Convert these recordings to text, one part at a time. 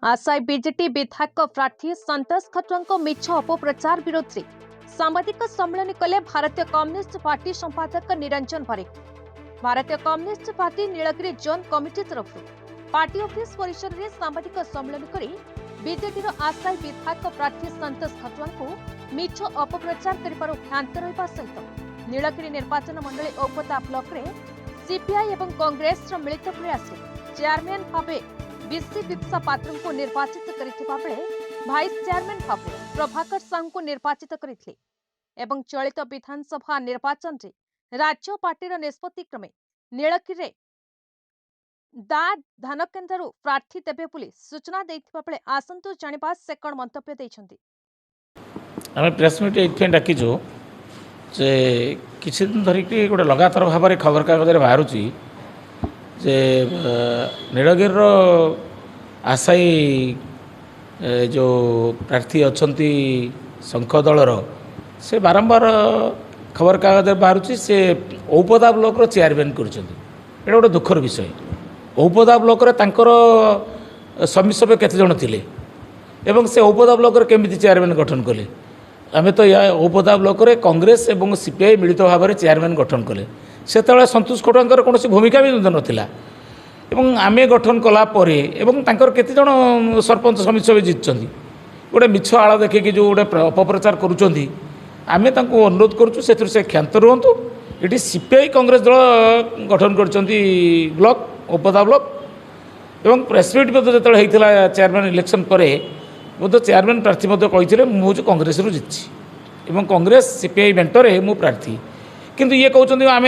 आशाय BJT विधायक प्रार्थी संतोष खट्टर मिछ अपप्रचार विरोध में सांबादिक सम्मेलन कले भारतीय कम्युनिस्ट पार्टी संपादक निरंजन पारिक। भारतीय communist party Nilgiri zone committee तरफ पार्टी ऑफिस परिसर में सांबादिक सम्मेलन कर बीजेटी आशाय विधायक प्रार्थी संतोष खट्टर को मिछ अपप्रचार कर भ्रांत रहा सहित नीलगिरी निर्वाचन मंडली औपदा ब्लॉक रे सीपीआई और कांग्रेस मिलित प्रयास चेयरमैन भाव बीसी दीक्षा पात्र को निर्वाचित करथिबा बेले भाइस चेयरमैन भाव प्रभाकर साहू को निर्वाचित करथिले एवं चलित विधानसभा निर्वाचन रे राज्य पार्टीर निष्पत्ति क्रमे नीलगिरी दा धान केन्द्र प्रार्थी देबे बोली सूचना दैथिबा बेले आसंतु जानिबा से कोन मंतव्य दैछंती। आमे प्रेस मीट एथि डाकिजो जे किछि दिन धरिक गोटे लगातार भाव में खबर कागज बाहरुची जे नीलगिरी आशायी जो प्रार्थी अछंती संख दलर से बारंबार खबर कागज बाहरुची से औपदा ब्लॉक चेयरमैन करछंती। एटा गोटे दुखर विषय। औपदा ब्लॉक रे तांकर समी सभ्य केते जण थिले एवं से औपदा ब्लॉक रे केमिति चेयरमैन गठन कले। आमे तो या औपदा ब्लॉक रे कांग्रेस एवं सीपीआई मिलित भाव में चेयरमैन गठन कले। सेतବେଳେ संतोष खट्टर कौन भूमिका भी नथिला एवं आमे गठन कला परे एवं तांकर केते जण सरपंच समिति सभ्य जीतचंती। गोटे मिछ आळ देखिकी जो गोटे अपप्रचार करूचंती आमे तांको अनुरोध करूछु सेथुर से क्षांत रुहंतु। एटी सीपीआई कांग्रेस दल गठन करचंती ब्लॉक औपदा ब्लॉक एवं प्रेस मीट जो होता चेयरमैन इलेक्शन पर बोध चेयरमैन प्रार्थी कही मुझे कांग्रेस रु जीति एवं कांग्रेस सीपीआई मेंटरे मु प्रार्थी किंतु ये कहते आम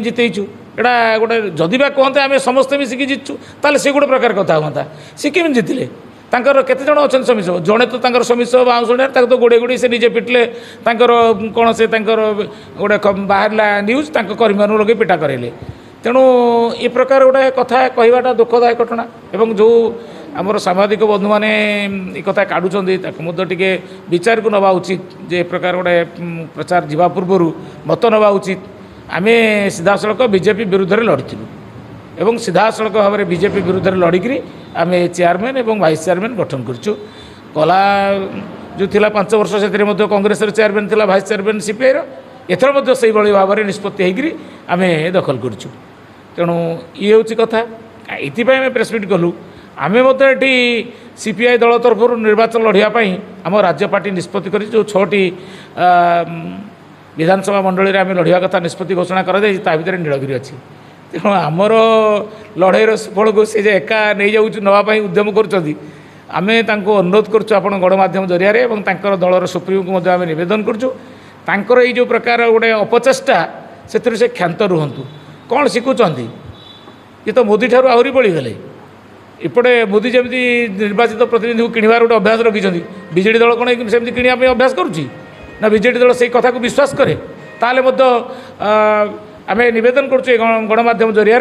जितेचु एटा गोटे जदि कहते आम समस्ते मिसिकी जीतु ताले से गोटे प्रकार कथा हाँ सी केमी जीतिले तांकर केते जण अच्छा समीस जड़े तो तांकर समीस बाउंसुण तो गोड़े गोड़े से निजे पिटले तांकर कौन से तांकर गोटे बाहर न्यूज तांकर कर्मी लगे पिटा करेले। तेणु ये प्रकार गोटे कथा कहवाटा दुखदायक घटना एवं जो आमर सांबादिक बंधु मैंने ये कथा काढ़ुं टे विचार को नवा उचित जे प्रकार गोटे प्रचार जावा पूर्वर मत नवा उचित। आम सीधासख बीजेपी विरुद्ध में लड़िलु एवं सीधासख भाव में बीजेपी विरुद्ध में लड़िकी आम चेयरमैन और भाइस चेयरमैन गठन करूँ। कला जो थिला 5 वर्ष से कांग्रेस चेयरमैन थिला भाइस चेयरमैन सीपीआई एथर से भाव में निष्पत्ति होकर आम दखल करूँ। तेणु ये हूँ कथा ये प्रेस मीट कलु आम ये सीपीआई दल तरफ निर्वाचन लड़ाई आम राज्य पार्टी निष्पत्ति कर जो 6टी विधानसभा मंडली आम लड़ाई कथा निष्पत्ति घोषणा कर भितर नीलगिरी अच्छी। तेणु आमर लड़ाईर सुफल को सी एका नहीं जाऊँ नापी उद्यम करें अनुरोध करुँ गणमाध्यम जरिया दलर सुप्रीम को आम नवेदन करुँ जो प्रकार गोटे अपचेष्टा से क्षांत रुहतु कौन शिखुंट ये तो मोदी ठार आहरी बढ़ीगले इपटे मोदी जमी निर्वाचित प्रतिनिधि को किणवार गोटे अभ्यास रखिंट बीजेडी दल कौन सेमती किणवाई अभ्यास करुच्ची ना बीजेडी दल से कथा को विश्वास करे ताले आम नवेदन करुँ गणमाध्यम जरिया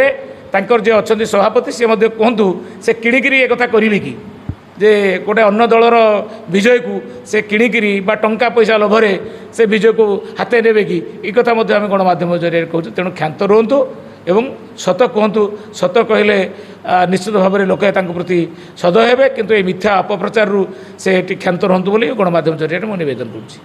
जे अच्छा सभापति सी कहतु से किणिकी एक कथा करी कि जे गोटे अन्न दलर विजय को से किणिकी टंका पैसा लोभरे से विजय को हाथे ने कि ये कथा आम गणमाध्यम जरिए कहूँ। तेणु क्षांत रुहतु एवं सत कहतु सत कहले निश्चित भाव में लोक प्रति सदय हे किंतु ये मिथ्या अपप्रचार से क्षांत रुहतु बोली गणमाध्यम जरिए मुझे नवेदन करुँच।